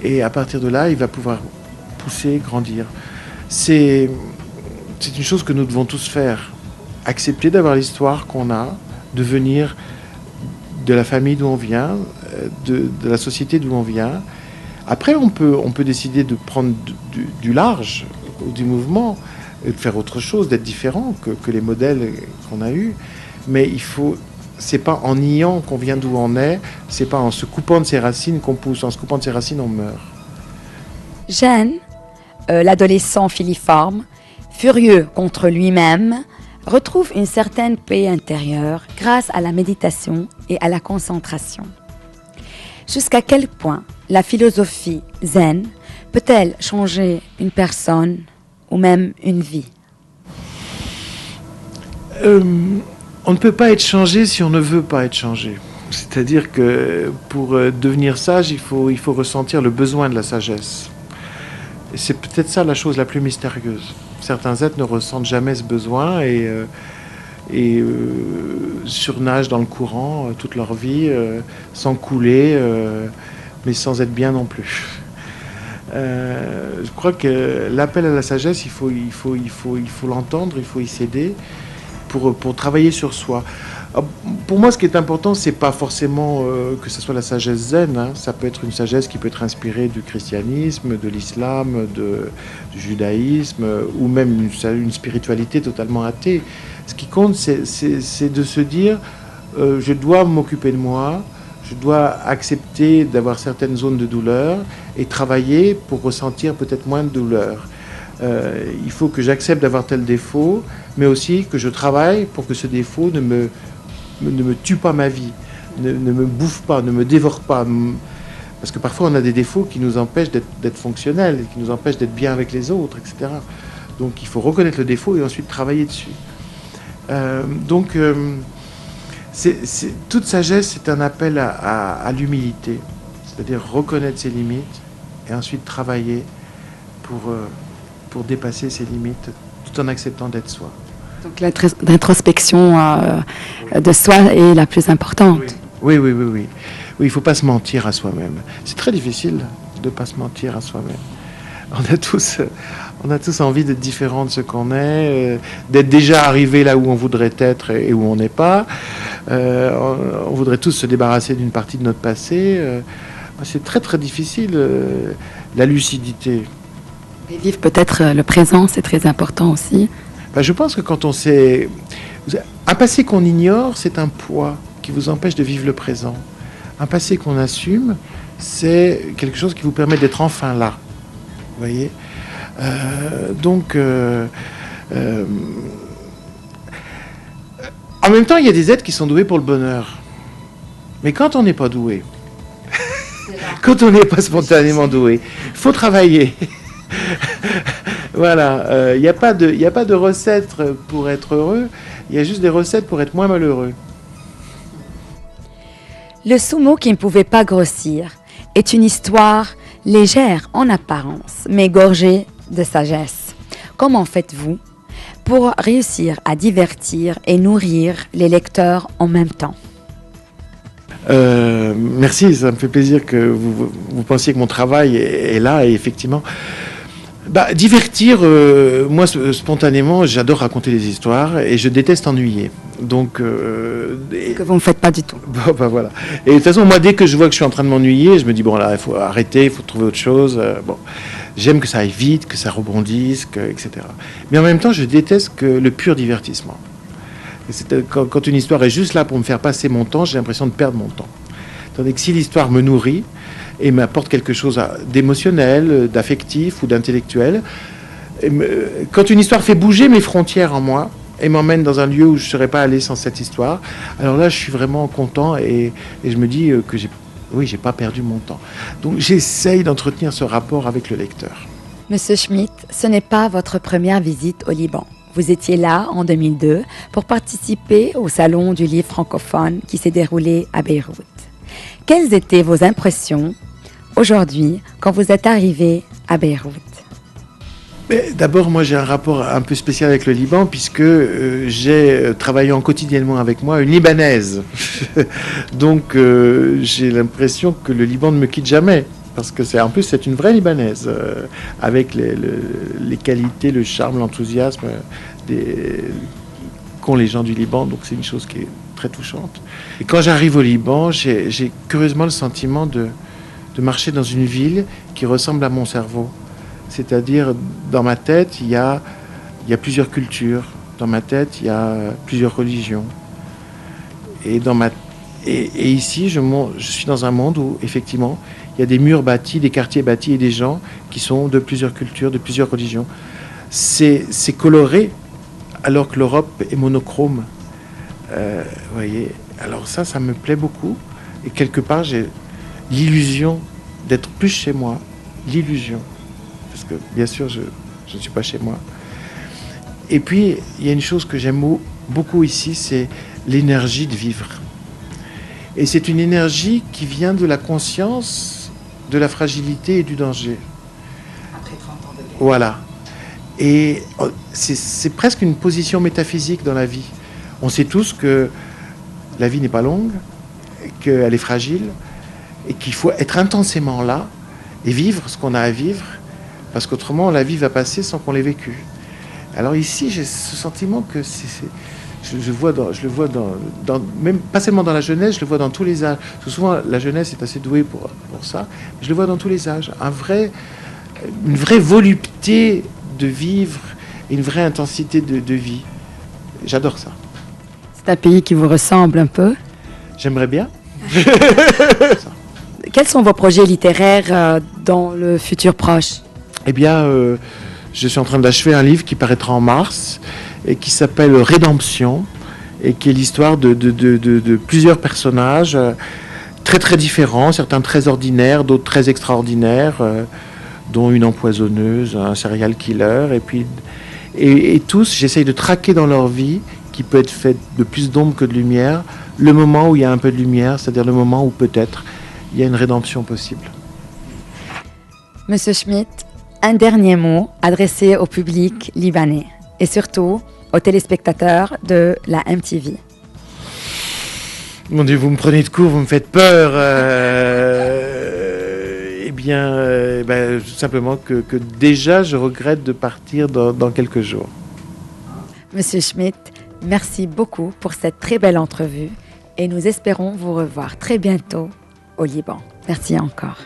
Et à partir de là, il va pouvoir pousser, grandir. C'est une chose que nous devons tous faire. Accepter d'avoir l'histoire qu'on a, de venir de la famille d'où on vient, de la société d'où on vient. Après, on peut décider de prendre du large, du mouvement, et de faire autre chose, d'être différent que les modèles qu'on a eus. Mais c'est pas en niant qu'on vient d'où on est, c'est pas en se coupant de ses racines qu'on pousse, en se coupant de ses racines, on meurt. Jeanne, l'adolescent filiforme, furieux contre lui-même, retrouve une certaine paix intérieure grâce à la méditation et à la concentration. Jusqu'à quel point la philosophie zen peut-elle changer une personne ou même une vie? On ne peut pas être changé si on ne veut pas être changé. C'est-à-dire que pour devenir sage, il faut ressentir le besoin de la sagesse. Et c'est peut-être ça la chose la plus mystérieuse. Certains êtres ne ressentent jamais ce besoin et surnagent dans le courant toute leur vie, sans couler, mais sans être bien non plus. Je crois que l'appel à la sagesse, il faut l'entendre, il faut y céder pour travailler sur soi. Alors, pour moi, ce qui est important, c'est pas forcément que ce soit la sagesse zen. Hein. Ça peut être une sagesse qui peut être inspirée du christianisme, de l'islam, du judaïsme, ou même une spiritualité totalement athée. Ce qui compte, c'est de se dire je dois m'occuper de moi, je dois accepter d'avoir certaines zones de douleur et travailler pour ressentir peut-être moins de douleur. Il faut que j'accepte d'avoir tel défaut, mais aussi que je travaille pour que ce défaut ne me tue pas ma vie, ne me bouffe pas, ne me dévore pas. Parce que parfois on a des défauts qui nous empêchent d'être fonctionnels, qui nous empêchent d'être bien avec les autres, etc. Donc il faut reconnaître le défaut et ensuite travailler dessus. Toute sagesse, c'est un appel à l'humilité, c'est-à-dire reconnaître ses limites et ensuite travailler pour dépasser ses limites tout en acceptant d'être soi. Donc l'introspection de soi est la plus importante. Oui, il ne faut pas se mentir à soi-même. C'est très difficile de ne pas se mentir à soi-même. On a tous envie d'être différents de ce qu'on est, d'être déjà arrivé là où on voudrait être et où on n'est pas. On voudrait tous se débarrasser d'une partie de notre passé. C'est très très difficile, la lucidité. Et vivre peut-être le présent, c'est très important aussi. Je pense que quand on sait... Un passé qu'on ignore, c'est un poids qui vous empêche de vivre le présent. Un passé qu'on assume, c'est quelque chose qui vous permet d'être enfin là. Vous voyez ? En même temps, il y a des êtres qui sont doués pour le bonheur. Mais quand on n'est pas doué, quand on n'est pas spontanément doué, il faut travailler. Voilà, il n'y a pas de recette pour être heureux, il y a juste des recettes pour être moins malheureux. Le sumo qui ne pouvait pas grossir est une histoire légère en apparence, mais gorgée de sagesse. Comment faites-vous pour réussir à divertir et nourrir les lecteurs en même temps? Merci, ça me fait plaisir que vous pensiez que mon travail est là, et effectivement... divertir, moi spontanément, j'adore raconter des histoires et je déteste ennuyer. Donc, ce que vous ne faites pas du tout. Voilà. Et de toute façon, moi, dès que je vois que je suis en train de m'ennuyer, je me dis bon là, il faut arrêter, il faut trouver autre chose. J'aime que ça aille vite, que ça rebondisse, etc. Mais en même temps, je déteste le pur divertissement. Quand une histoire est juste là pour me faire passer mon temps, j'ai l'impression de perdre mon temps. Tandis que si l'histoire me nourrit et m'apporte quelque chose d'émotionnel, d'affectif ou d'intellectuel, quand une histoire fait bouger mes frontières en moi et m'emmène dans un lieu où je ne serais pas allé sans cette histoire, alors là, je suis vraiment content et je me dis que j'ai pas perdu mon temps. Donc, j'essaye d'entretenir ce rapport avec le lecteur. Monsieur Schmitt, ce n'est pas votre première visite au Liban. Vous étiez là en 2002 pour participer au Salon du livre francophone qui s'est déroulé à Beyrouth. Quelles étaient vos impressions aujourd'hui quand vous êtes arrivé à Beyrouth? D'abord, moi j'ai un rapport un peu spécial avec le Liban puisque j'ai travaillant quotidiennement avec moi une Libanaise. Donc j'ai l'impression que le Liban ne me quitte jamais. parce que en plus c'est une vraie Libanaise, avec les qualités, le charme, l'enthousiasme qu'ont les gens du Liban, donc c'est une chose qui est très touchante. Et quand j'arrive au Liban, j'ai curieusement le sentiment de marcher dans une ville qui ressemble à mon cerveau. C'est-à-dire, dans ma tête, il y a plusieurs cultures. Dans ma tête, il y a plusieurs religions. Et ici, je suis dans un monde où, effectivement, il y a des murs bâtis, des quartiers bâtis et des gens qui sont de plusieurs cultures, de plusieurs religions. C'est coloré, alors que l'Europe est monochrome. Voyez. Alors ça me plaît beaucoup. Et quelque part, j'ai l'illusion d'être plus chez moi. L'illusion. Parce que, bien sûr, je ne suis pas chez moi. Et puis, il y a une chose que j'aime beaucoup ici, c'est l'énergie de vivre. Et c'est une énergie qui vient de la conscience de la fragilité et du danger. Après 30 ans de guerre. Voilà. Et c'est presque une position métaphysique dans la vie. On sait tous que la vie n'est pas longue, qu'elle est fragile, et qu'il faut être intensément là et vivre ce qu'on a à vivre, parce qu'autrement la vie va passer sans qu'on l'ait vécu. Alors ici, j'ai ce sentiment que je le vois dans même pas seulement dans la jeunesse, je le vois dans tous les âges. Parce que souvent, la jeunesse est assez douée pour ça. Je le vois dans tous les âges. Une vraie volupté de vivre, et une vraie intensité de vie. J'adore ça. C'est un pays qui vous ressemble un peu. J'aimerais bien. Quels sont vos projets littéraires dans le futur proche? Eh bien, je suis en train d'achever un livre qui paraîtra en mars et qui s'appelle Rédemption et qui est l'histoire de plusieurs personnages très très différents, certains très ordinaires, d'autres très extraordinaires, dont une empoisonneuse, un serial killer, et tous, j'essaye de traquer dans leur vie, qui peut être faite de plus d'ombre que de lumière, le moment où il y a un peu de lumière, c'est-à-dire le moment où peut-être il y a une rédemption possible. Monsieur Schmitt, un dernier mot adressé au public libanais et surtout aux téléspectateurs de la MTV. Mon Dieu, vous me prenez de court, vous me faites peur. Simplement que déjà je regrette de partir dans quelques jours. Monsieur Schmitt, merci beaucoup pour cette très belle entrevue et nous espérons vous revoir très bientôt au Liban. Merci encore.